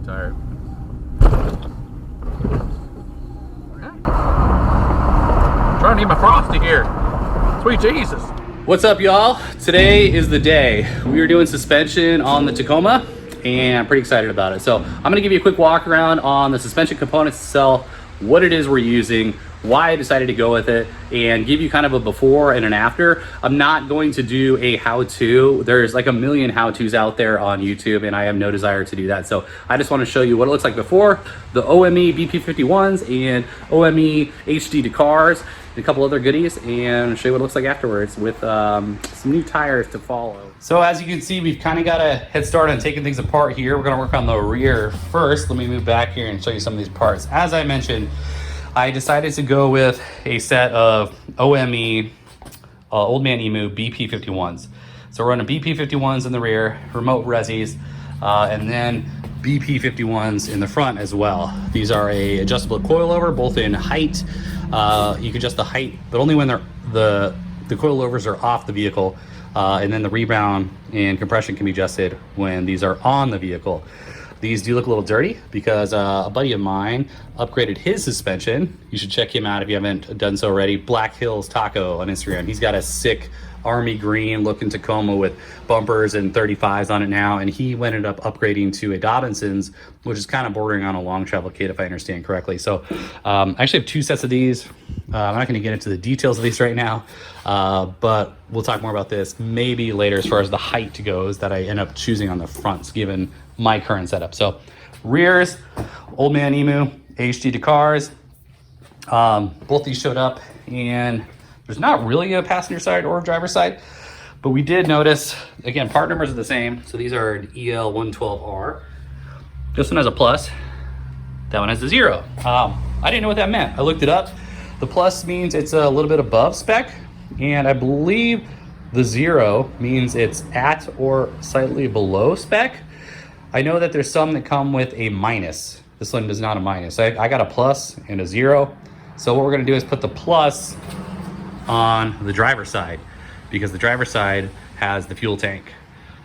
tired. Trying to eat my Frosty here. Sweet Jesus. What's up, y'all? Today is the day. We are doing suspension on the Tacoma, and I'm pretty excited about it. So I'm gonna give you a quick walk around on the suspension components itself, what it is we're using, why I decided to go with it, and give you kind of a before and an after. I'm not going to do a how-to. There's like a million how-tos out there on YouTube, and I have no desire to do that. So I just want to show you what it looks like before, the OME BP51s and OME HD Dakars, and a couple other goodies, and show you what it looks like afterwards with some new tires to follow. So as you can see, we've kind of got a head start on taking things apart here. We're going to work on the rear first. Let me move back here and show you some of these parts. As I mentioned, I decided to go with a set of OME Old Man EMU BP51s. So we're running BP51s in the rear, remote resis, and then BP51s in the front as well. These are a adjustable coilover, both in height. You can adjust the height, but only when the coilovers are off the vehicle, and then the rebound and compression can be adjusted when these are on the vehicle. These do look a little dirty because a buddy of mine upgraded his suspension. You should check him out if you haven't done so already. Black Hills Taco on Instagram. He's got a sick army green looking Tacoma with bumpers and 35s on it now, and he ended up upgrading to a Dobinson's, which is kind of bordering on a long travel kit if I understand correctly. So I actually have two sets of these. I'm not going to get into the details of these right now, but we'll talk more about this maybe later as far as the height goes that I end up choosing on the fronts given my current setup. So rears, Old Man EMU HD Dakars. Both these showed up, and there's not really a passenger side or a driver side, but we did notice, again, part numbers are the same. So these are an EL112R. This one has a plus, that one has a 0. I didn't know what that meant. I looked it up. The plus means it's a little bit above spec, and I believe the 0 means it's at or slightly below spec. I know that there's some that come with a minus. This one is not a minus. I got a plus and a 0. So what we're gonna do is put the plus on the driver's side, because the driver's side has the fuel tank.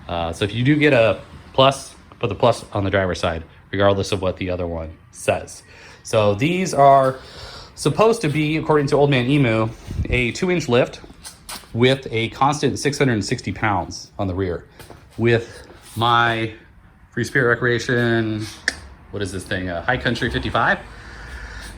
So if you do get a plus, put the plus on the driver's side, regardless of what the other one says. So these are supposed to be, according to Old Man EMU, a 2-inch lift with a constant 660 pounds on the rear. With my Free Spirit Recreation, what is this thing? High Country 55.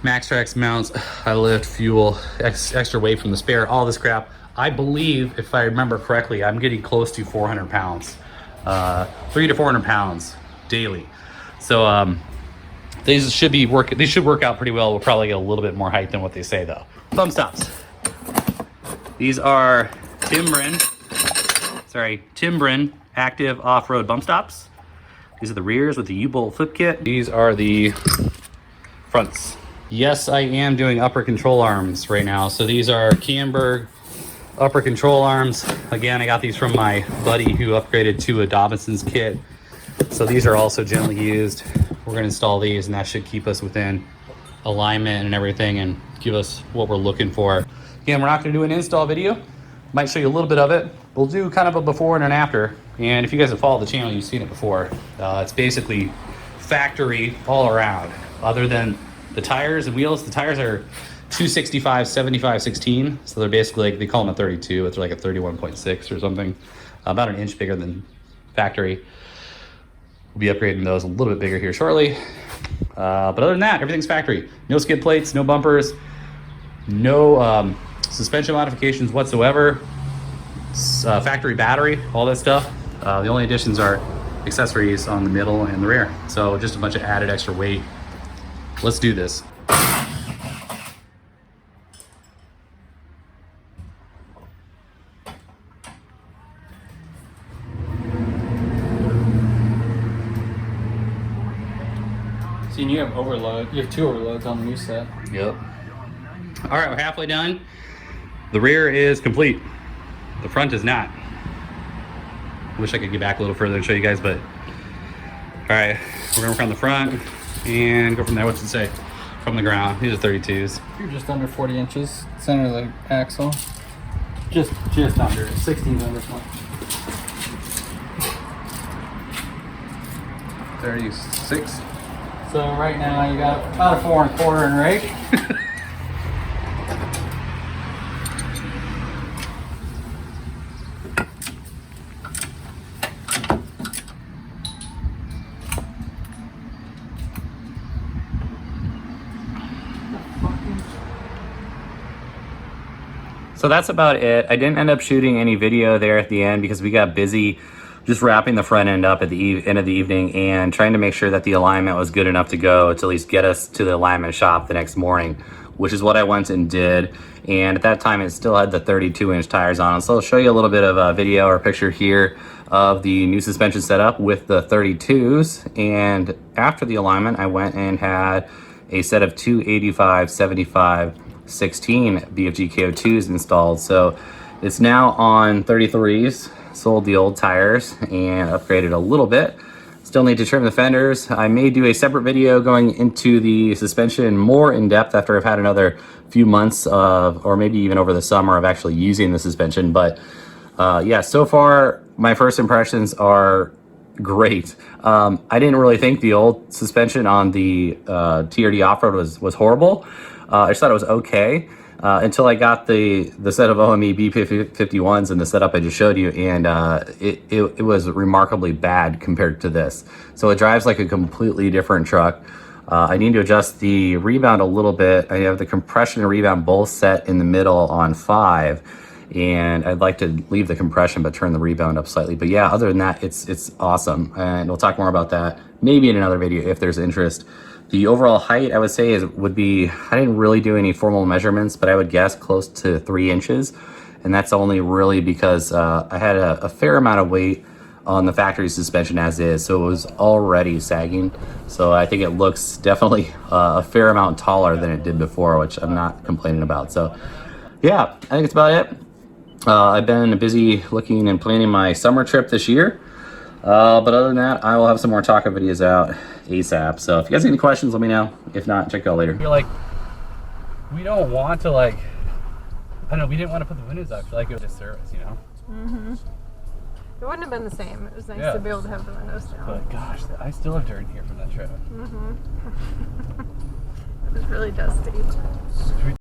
MaxTrax mounts, high lift, fuel, extra weight from the spare, all this crap. I believe, if I remember correctly, I'm getting close to 400 pounds, 300 to 400 pounds daily. So these should work out pretty well. We'll probably get a little bit more height than what they say though. Thumb stops. These are Timbren active off-road bump stops. These are the rears with the U-bolt flip kit. These are the fronts. Yes, I am doing upper control arms right now. So these are Camburg upper control arms. Again, I got these from my buddy who upgraded to a Dobinson's kit. So these are also gently used. We're gonna install these, and that should keep us within alignment and everything and give us what we're looking for. Again, we're not gonna do an install video. Might show you a little bit of it. We'll do kind of a before and an after. And if you guys have followed the channel, you've seen it before. It's basically factory all around. Other than the tires and wheels, the tires are 265, 75, 16. So they're basically like, they call them a 32. It's like a 31.6 or something. About an inch bigger than factory. We'll be upgrading those a little bit bigger here shortly. But other than that, everything's factory. No skid plates, no bumpers, no suspension modifications whatsoever. Factory battery, all that stuff. The only additions are accessories on the middle and the rear. So just a bunch of added extra weight. Let's do this. See, and you have overload. You have 2 overloads on the new set. Yep. All right, we're halfway done. The rear is complete. The front is not. Wish I could get back a little further and show you guys, but all right, we're gonna work on the front and go from there. What's it say? From the ground. These are 32s. You're just under 40 inches center of the axle. Just under 16 on this one. 36. So right now you got about a 4 1/4 in rake. So that's about it. I didn't end up shooting any video there at the end because we got busy just wrapping the front end up at the end of the evening and trying to make sure that the alignment was good enough to go to at least get us to the alignment shop the next morning, which is what I went and did. And at that time, it still had the 32-inch tires on it. So I'll show you a little bit of a video or picture here of the new suspension setup with the 32s. And after the alignment, I went and had a set of 285, 75, 16 BFG KO2s installed. So it's now on 33s. Sold the old tires and upgraded a little bit. Still need to trim the fenders. I may do a separate video going into the suspension more in depth after I've had another few months of, or maybe even over the summer, of actually using the suspension. But yeah, so far my first impressions are great. I didn't really think the old suspension on the TRD off-road was horrible. I just thought it was okay. Until I got the set of OME BP51s and the setup I just showed you, and it was remarkably bad compared to this. So it drives like a completely different truck. I need to adjust the rebound a little bit. I have the compression and rebound both set in the middle on 5, and I'd like to leave the compression but turn the rebound up slightly. But yeah, other than that, it's awesome, and we'll talk more about that maybe in another video if there's interest. The overall height, I would say, would be, I didn't really do any formal measurements, but I would guess close to 3 inches. And that's only really because I had a fair amount of weight on the factory suspension as is, so it was already sagging. So I think it looks definitely a fair amount taller than it did before, which I'm not complaining about. So yeah, I think that's about it. I've been busy looking and planning my summer trip this year. But other than that, I will have some more taco videos out ASAP. So if you guys have any questions, let me know. If not, check it out later. You're like, we don't want to, like, I don't know, we didn't want to put the windows up. I feel like it was a disservice, you know? Mm-hmm. It wouldn't have been the same. It was nice to be able to have the windows down. But gosh, I still have dirt in here from that trip. Mm-hmm. It was really dusty.